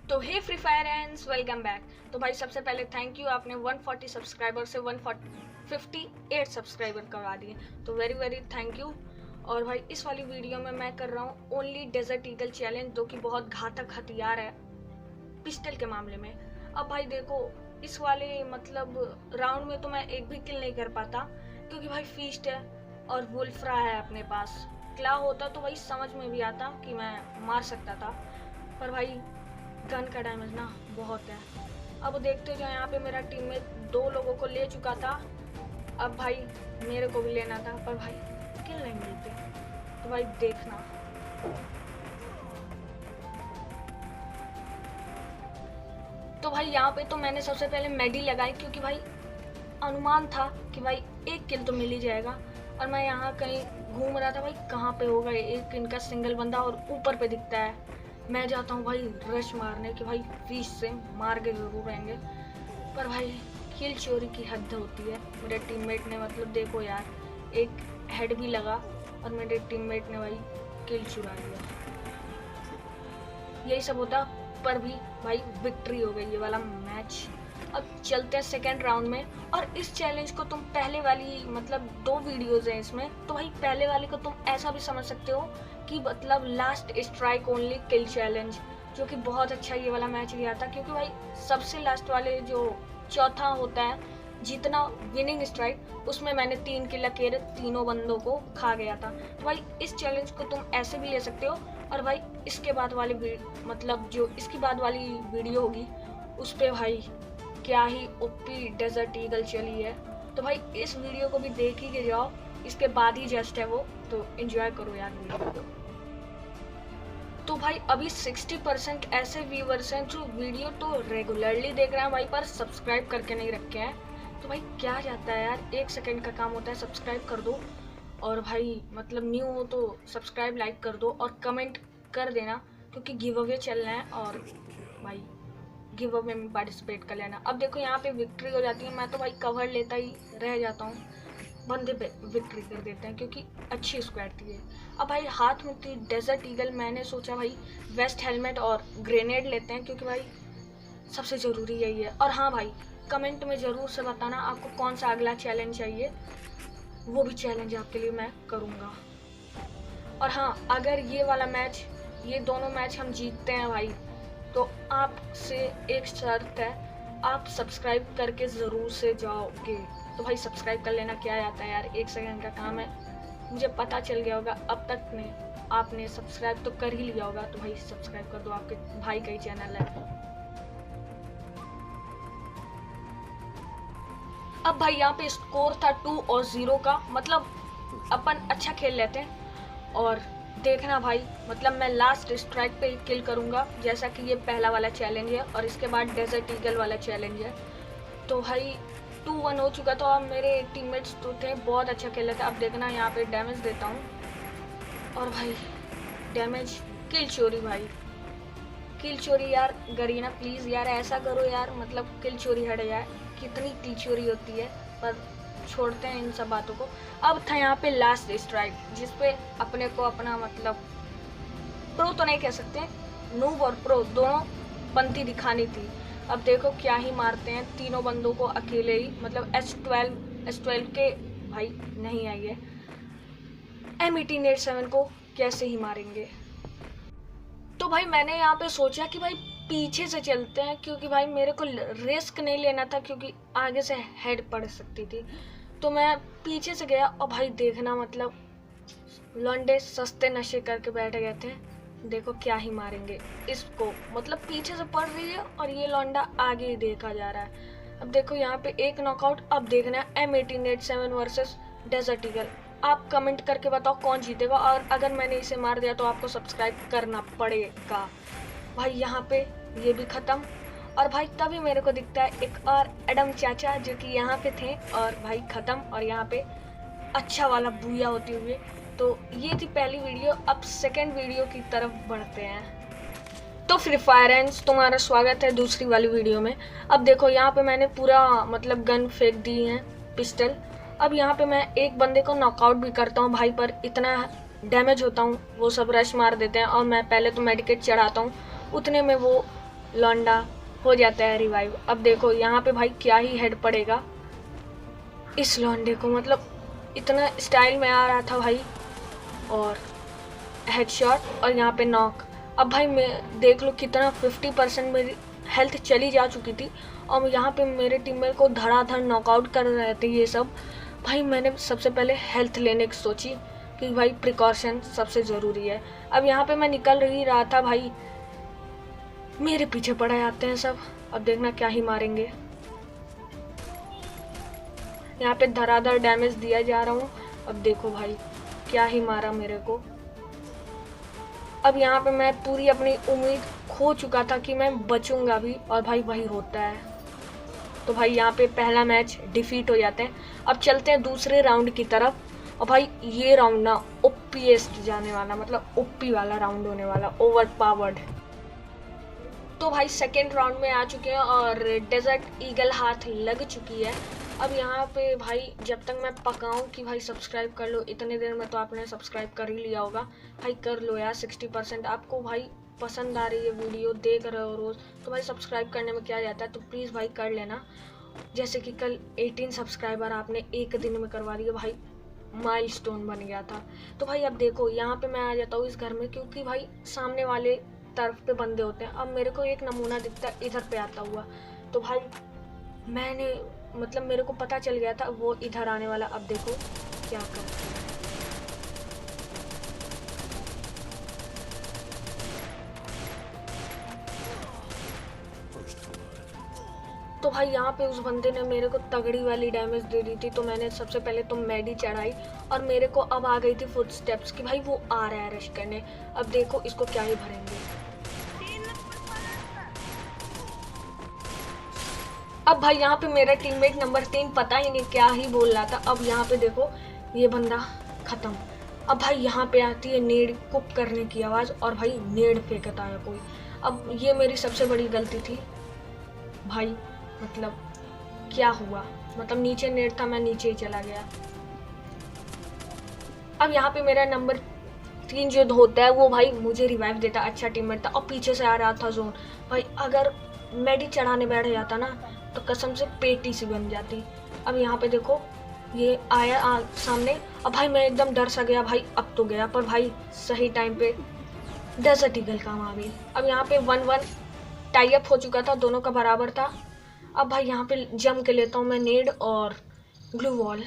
तो hey Free Fire ends welcome back. तो भाई सबसे पहले थैंक यू, आपने 140 सब्सक्राइबर से 158 सब्सक्राइबर करवा दिए, तो वेरी वेरी थैंक यू। और भाई इस वाली वीडियो में मैं कर रहा हूँ ओनली डेजर्ट ईगल चैलेंज, जो कि बहुत घातक हथियार है पिस्टल के मामले में। अब भाई देखो, इस वाले मतलब राउंड में तो मैं एक भी किल नहीं कर पाता, क्योंकि भाई फीस्ट है और वुल्फ्रा है अपने पास। क्ला होता तो भाई समझ में भी आता कि मैं मार सकता था, पर भाई गन का डैमेज ना बहुत है। अब देखते हो, जो यहाँ पे मेरा टीममेट 2 लोगों को ले चुका था, अब भाई मेरे को भी लेना था, पर भाई किल नहीं मिलते। तो भाई देखना, तो भाई यहाँ पे तो मैंने सबसे पहले मेडी लगाई, क्योंकि भाई अनुमान था कि भाई एक किल तो मिल ही जाएगा। और मैं यहाँ कहीं घूम रहा था, भाई कहाँ पे होगा एक इनका सिंगल बंदा, और ऊपर पे दिखता है। मैं जाता हूँ भाई रश मारने कि भाई फीस से मार के जरूर रहेंगे, पर भाई किल चोरी की हद होती है। मेरे टीममेट ने मतलब देखो यार, एक हेड भी लगा और मेरे टीममेट ने भाई किल चुरा लिया। यही सब होता, पर भी भाई विक्ट्री हो गई ये वाला मैच। अब चलते हैं सेकेंड राउंड में। और इस चैलेंज को तुम पहले वाली मतलब 2 वीडियोस हैं इसमें, तो भाई पहले वाले को तुम ऐसा भी समझ सकते हो कि मतलब लास्ट स्ट्राइक ओनली किल चैलेंज, जो कि बहुत अच्छा ये वाला मैच गया था, क्योंकि भाई सबसे लास्ट वाले जो चौथा होता है जितना विनिंग स्ट्राइक, उसमें मैंने 3 किल अकेले तीनों बंदों को खा गया था। तो भाई इस चैलेंज को तुम ऐसे भी ले सकते हो। और भाई इसके बाद वाली मतलब जो इसकी बाद वाली वीडियो होगी, उस पर भाई क्या ही ओपी डेजर्ट ईगल चली है। तो भाई इस वीडियो को भी देख ही के जाओ, इसके बाद ही जस्ट है वो, तो एंजॉय करो यार वीडियो। तो भाई अभी 60% ऐसे व्यूअर्स हैं जो वीडियो तो रेगुलरली देख रहे हैं भाई, पर सब्सक्राइब करके नहीं रखे हैं। तो भाई क्या जाता है यार, 1 सेकंड का काम होता है, सब्सक्राइब कर दो। और भाई मतलब न्यू हो तो सब्सक्राइब लाइक कर दो और कमेंट कर देना, क्योंकि गिव अवे चल रहे हैं और भाई गिव अवे में पार्टिसिपेट कर लेना। अब देखो यहाँ पे विक्ट्री हो जाती है, मैं तो भाई कवर लेता ही रह जाता हूँ, बंदे विक्ट्री कर देते हैं क्योंकि अच्छी स्क्वाड थी ये। अब भाई हाथ में थी डेजर्ट ईगल, मैंने सोचा भाई वेस्ट हेलमेट और ग्रेनेड लेते हैं, क्योंकि भाई सबसे ज़रूरी यही है। और हाँ भाई, कमेंट में ज़रूर से बताना आपको कौन सा अगला चैलेंज चाहिए, वो भी चैलेंज आपके लिए मैं करूँगा। और हाँ, अगर ये वाला मैच, ये दोनों मैच हम जीतते हैं भाई, तो आपसे एक शर्त है, आप सब्सक्राइब करके ज़रूर से जाओगे। तो भाई सब्सक्राइब कर लेना, क्या आता है यार, 1 सेकंड का काम है। मुझे पता चल गया होगा अब तक में आपने सब्सक्राइब तो कर ही लिया होगा, तो भाई सब्सक्राइब कर दो, आपके भाई का ही चैनल है। अब भाई यहाँ पे स्कोर था 2 और 0 का, मतलब अपन अच्छा खेल लेते हैं। और देखना भाई, मतलब मैं लास्ट स्ट्राइक पे ही किल करूँगा, जैसा कि ये पहला वाला चैलेंज है और इसके बाद डेजर्ट ईगल वाला चैलेंज है। तो भाई 2-1 हो चुका था और मेरे टीममेट्स तो थे बहुत अच्छा खेल रहे थे। अब देखना यहाँ पे डैमेज देता हूँ, और भाई डैमेज, किल चोरी भाई, किल चोरी यार। गरीना प्लीज़ यार ऐसा करो यार, मतलब किल चोरी हट जाए। कितनी किल चोरी होती है, पर छोड़ते हैं इन सब बातों को। अब था यहाँ पे लास्ट स्ट्राइक, जिसपे अपने को अपना मतलब प्रो तो नहीं कह सकते, नूब और प्रो दोनों पंक्ति दिखानी थी। अब देखो क्या ही मारते हैं तीनों बंदों को अकेले ही, मतलब S12 के भाई नहीं आई है, M1887 को कैसे ही मारेंगे। तो भाई मैंने यहाँ पे सोचा कि भाई पीछे से चलते हैं, क्योंकि भाई मेरे को रिस्क नहीं लेना था, क्योंकि आगे से हेड पड़ सकती थी। तो मैं पीछे से गया और भाई देखना मतलब लौंडे सस्ते नशे करके बैठ गए थे। देखो क्या ही मारेंगे इसको, मतलब पीछे से पड़ रही है और ये लौंडा आगे ही देखा जा रहा है। अब देखो यहाँ पे एक नॉकआउट। अब देखना M1887 वर्सेस डेजर्ट ईगल। आप कमेंट करके बताओ कौन जीतेगा, और अगर मैंने इसे मार दिया तो आपको सब्सक्राइब करना पड़ेगा। भाई यहाँ पे ये भी ख़त्म, और भाई तभी मेरे को दिखता है एक और एडम चाचा जो कि यहाँ पे थे, और भाई ख़त्म। और यहाँ पे अच्छा वाला बूया होते हुए। तो ये थी पहली वीडियो, अब सेकंड वीडियो की तरफ बढ़ते हैं। तो फ्री फायर एंड्स, तुम्हारा स्वागत है दूसरी वाली वीडियो में। अब देखो यहाँ पे मैंने पूरा मतलब गन फेंक दी है, पिस्टल। अब यहाँ पे मैं एक बंदे को नॉकआउट भी करता हूँ भाई, पर इतना डैमेज होता हूँ, वो सब रश मार देते हैं और मैं पहले तो मेडिकेट चढ़ाता हूँ, उतने में वो लौंडा हो जाता है रिवाइव। अब देखो यहाँ पे भाई क्या ही हेड पड़ेगा इस लौंडे को, मतलब इतना स्टाइल में आ रहा था भाई, और हेडशॉट और यहाँ पे नॉक। अब भाई मैं देख लो कितना 50% मेरी हेल्थ चली जा चुकी थी और यहाँ पे मेरे टीममेट को धड़ाधड़ नॉकआउट कर रहे थे ये सब। भाई मैंने सबसे पहले हेल्थ लेने की सोची कि भाई प्रिकॉशन सबसे ज़रूरी है। अब यहाँ पे मैं निकल ही रहा था भाई, मेरे पीछे पड़ जाते हैं सब। अब देखना क्या ही मारेंगे, यहाँ पे धड़ाधड़ डैमेज दिया जा रहा हूँ। अब देखो भाई क्या ही मारा मेरे को। अब यहाँ पे मैं पूरी अपनी उम्मीद खो चुका था कि मैं बचूंगा भी, और भाई वही होता है। तो भाई यहाँ पे पहला मैच डिफीट हो जाते हैं। अब चलते हैं दूसरे राउंड की तरफ। और भाई ये राउंड ना ओपीएस्ट जाने वाला, मतलब ओपी वाला राउंड होने वाला, ओवर पावर्ड। तो भाई सेकेंड राउंड में आ चुके हैं और डेजर्ट ईगल हाथ लग चुकी है। अब यहाँ पे भाई जब तक मैं पकाऊं कि भाई सब्सक्राइब कर लो, इतने देर में तो आपने सब्सक्राइब कर ही लिया होगा। भाई कर लो यार, 60% आपको भाई पसंद आ रही है वीडियो, देख रहे हो रोज़, तो भाई सब्सक्राइब करने में क्या जाता है, तो प्लीज़ भाई कर लेना। जैसे कि कल 18 सब्सक्राइबर आपने एक दिन में करवा दिया भाई, माइलस्टोन बन गया था। तो भाई अब देखो यहाँ पे मैं आ जाता हूँ इस घर में, क्योंकि भाई सामने वाले तरफ पे बंदे होते हैं। अब मेरे को एक नमूना दिखता है इधर पे आता हुआ, तो भाई मैंने मतलब मेरे को पता चल गया था वो इधर आने वाला। अब देखो क्या करते हैं। तो भाई यहाँ पे उस बंदे ने मेरे को तगड़ी वाली डैमेज दे दी थी, तो मैंने सबसे पहले तो मेडी चढ़ाई और मेरे को अब आ गई थी फुटस्टेप्स कि भाई वो आ रहा है रश करने। अब देखो इसको क्या ही भरेंगे। अब भाई यहाँ पे मेरा टीममेट नंबर 3 पता ही नहीं क्या ही बोल रहा था। अब यहाँ पे देखो ये बंदा खत्म। अब भाई यहाँ पे आती है नेड कुक करने की आवाज़, और भाई नेड फेंकता है कोई। अब ये मेरी सबसे बड़ी गलती थी भाई, मतलब क्या हुआ, मतलब नीचे नेड था, मैं नीचे ही चला गया। अब यहाँ पे मेरा नंबर 3 जो होता है वो भाई मुझे रिवाइव देता, अच्छा टीममेट था, और पीछे से आ रहा था जोन। भाई अगर मेडी चढ़ाने बैठ जाता ना तो कसम से पेटी सी बन जाती। अब यहाँ पे देखो ये आया सामने। अब भाई मैं एकदम डर सा गया भाई, अब तो गया, पर भाई सही टाइम पे डेजर्ट ईगल काम आ गई। अब यहाँ पे 1-1 टाई अप हो चुका था, दोनों का बराबर था। अब भाई यहाँ पे जम के लेता हूँ मैं नेड और ग्लू वॉल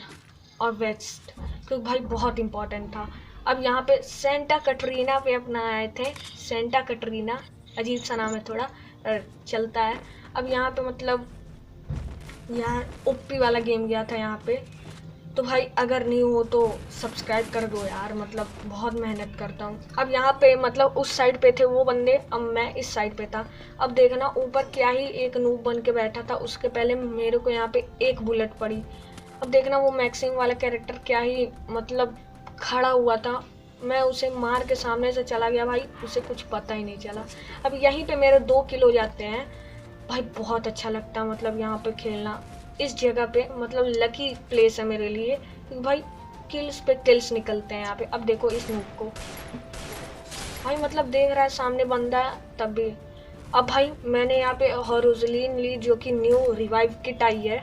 और वेस्ट, क्योंकि भाई बहुत इंपॉर्टेंट था। अब यहाँ पे सेंटा कटरीना पे अपना आए थे, सेंटा कटरीना अजीब सा नाम है थोड़ा, चलता है। अब यहाँ पे मतलब यार ओपी वाला गेम गया था यहाँ पे। तो भाई अगर नहीं हो तो सब्सक्राइब कर दो यार, मतलब बहुत मेहनत करता हूँ। अब यहाँ पे मतलब उस साइड पे थे वो बंदे, अब मैं इस साइड पे था। अब देखना ऊपर क्या ही एक नूब बन के बैठा था, उसके पहले मेरे को यहाँ पे एक बुलेट पड़ी। अब देखना वो मैक्सिम वाला कैरेक्टर क्या ही मतलब खड़ा हुआ था, मैं उसे मार के सामने से चला गया भाई, उसे कुछ पता ही नहीं चला। अब यहीं पे मेरे 2 किल हो जाते हैं भाई, बहुत अच्छा लगता है मतलब यहाँ पे खेलना इस जगह पे, मतलब लकी प्लेस है मेरे लिए, क्योंकि भाई किल्स पे किल्स निकलते हैं यहाँ पे। अब देखो इस नूब को भाई, मतलब देख रहा है सामने बंदा तब भी। अब भाई मैंने यहाँ पे हॉरोजलिन ली जो कि न्यू रिवाइव किट आई है।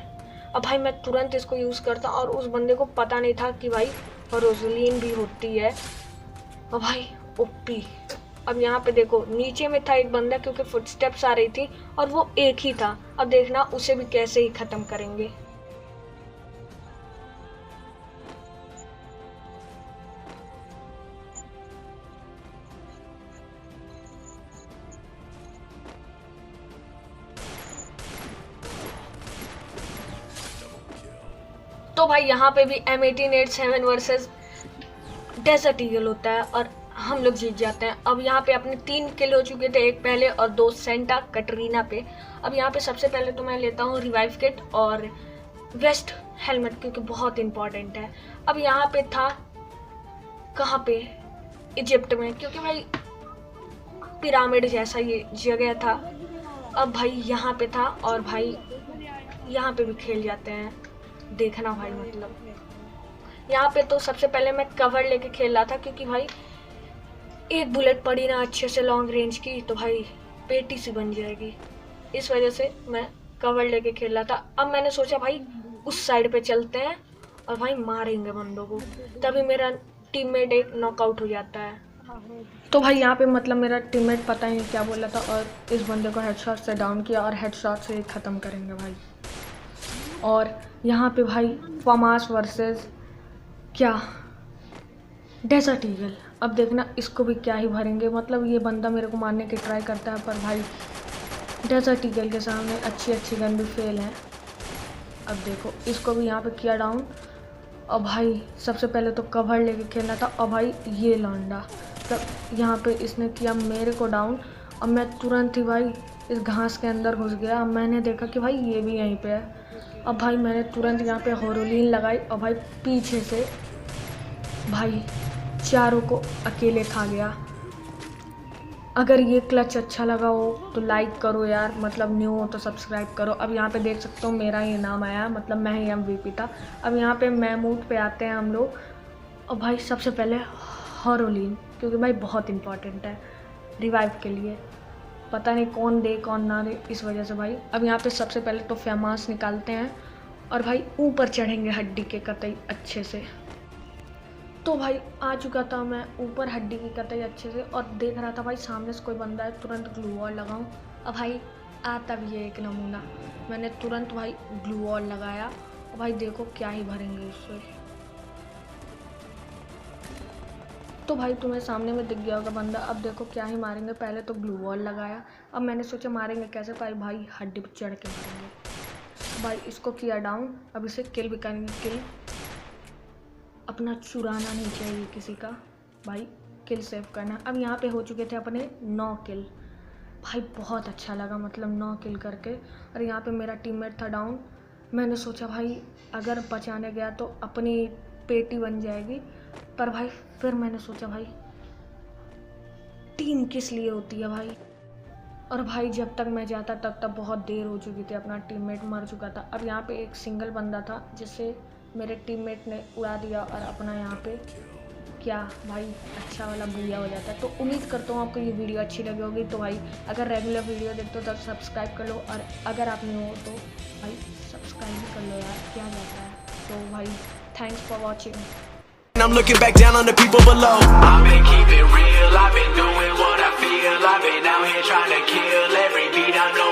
अब भाई मैं तुरंत इसको यूज़ करता, और उस बंदे को पता नहीं था कि भाई हॉरोजलिन भी होती है। और भाई ओपी। अब यहाँ पे देखो नीचे में था एक बंदा, क्योंकि फुटस्टेप्स आ रही थी और वो एक ही था। अब देखना उसे भी कैसे ही खत्म करेंगे। तो भाई यहाँ पे भी M1887 वर्सेस डेजर्ट ईगल होता है और हम लोग जीत जाते हैं। अब यहाँ पे अपने 3 किल हो चुके थे, एक पहले और 2 सेंटा कटरीना पे। अब यहाँ पे सबसे पहले तो मैं लेता हूँ रिवाइव किट और वेस्ट हेलमेट, क्योंकि बहुत इंपॉर्टेंट है। अब यहाँ पे था कहाँ पे, इजिप्ट में, क्योंकि भाई पिरामिड जैसा ये जगह था। अब भाई यहाँ पे था, और भाई यहाँ पे भी खेल जाते हैं, देखना भाई मतलब यहाँ पे तो सबसे पहले मैं कवर लेके खेल रहा था, क्योंकि भाई एक बुलेट पड़ी ना अच्छे से लॉन्ग रेंज की, तो भाई पेटी सी बन जाएगी। इस वजह से मैं कवर लेके खेल रहा था। अब मैंने सोचा भाई उस साइड पे चलते हैं और भाई मारेंगे बंदों को, तभी मेरा टीममेट एक नॉकआउट हो जाता है। तो भाई यहाँ पे मतलब मेरा टीममेट पता ही नहीं क्या बोला था और इस बंदे को हेडशॉट से डाउन किया और हेडशॉट से ही ख़त्म करेंगे भाई। और यहाँ पे भाई फामास वर्सेस क्या डेजर्ट ईगल। अब देखना इसको भी क्या ही भरेंगे, मतलब ये बंदा मेरे को मारने की ट्राई करता है पर भाई डेजर्ट ईगल के सामने अच्छी गन भी फेल है। अब देखो इसको भी यहाँ पे किया डाउन। और भाई सबसे पहले तो कवर लेके खेलना था और भाई ये लौंडा तब यहाँ पे इसने किया मेरे को डाउन और मैं तुरंत ही भाई इस घास के अंदर घुस गया। मैंने देखा कि भाई ये भी यहीं पे है। अब भाई मैंने तुरंत यहाँ पे होरोलिन लगाई और भाई पीछे से भाई चारों को अकेले खा गया। अगर ये क्लच अच्छा लगा हो तो लाइक करो यार, मतलब न्यू हो तो सब्सक्राइब करो। अब यहाँ पे देख सकते हो मेरा ये नाम आया, मतलब मैं ही MVP था। अब यहाँ पे महमूद पे आते हैं हम लोग और भाई सबसे पहले होरोलिन, क्योंकि भाई बहुत इंपॉर्टेंट है रिवाइव के लिए, पता नहीं कौन दे कौन ना दे, इस वजह से भाई। अब यहाँ पे सबसे पहले तो फेमास निकालते हैं और भाई ऊपर चढ़ेंगे हड्डी के कतई अच्छे से। तो भाई आ चुका था मैं ऊपर हड्डी की कतई अच्छे से और देख रहा था भाई सामने से कोई बंदा है, तुरंत ग्लू वॉल लगाऊं। अब भाई आता भी है एक नमूना, मैंने तुरंत भाई ग्लू वॉल लगाया और भाई देखो क्या ही भरेंगे इससे। तो भाई तुम्हें सामने में दिख गया होगा बंदा, अब देखो क्या ही मारेंगे। पहले तो ग्लू वॉल लगाया, अब मैंने सोचा मारेंगे कैसे, भाई हड्डी पर चढ़ के मारेंगे। भाई इसको किया डाउन, अब इसे किल भी करेंगे। किल अपना चुराना नहीं चाहिए किसी का, भाई किल सेव करना। अब यहाँ पे हो चुके थे अपने 9 किल, भाई बहुत अच्छा लगा मतलब 9 किल करके। और यहाँ पे मेरा टीममेट था डाउन, मैंने सोचा भाई अगर बचाने गया तो अपनी पेटी बन जाएगी, पर भाई फिर मैंने सोचा भाई टीम किस लिए होती है भाई। और भाई जब तक मैं जाता तब बहुत देर हो चुकी थी, अपना टीममेट मर चुका था। अब यहाँ पे एक सिंगल बंदा था जिससे मेरे टीममेट ने उड़ा दिया और अपना यहाँ पे क्या भाई अच्छा वाला बुया हो जाता है। तो उम्मीद करता हूँ आपको ये वीडियो अच्छी लगी होगी। तो भाई अगर रेगुलर वीडियो देखते हो तो सब्सक्राइब कर लो, और अगर आप न्यू हो तो भाई सब्सक्राइब भी कर लो यार, क्या जाता है। तो भाई thanks for watching. I'm looking back down on the people below. I've been keeping real, I've been doing what I feel, I've been out here trying to kill every beat I know.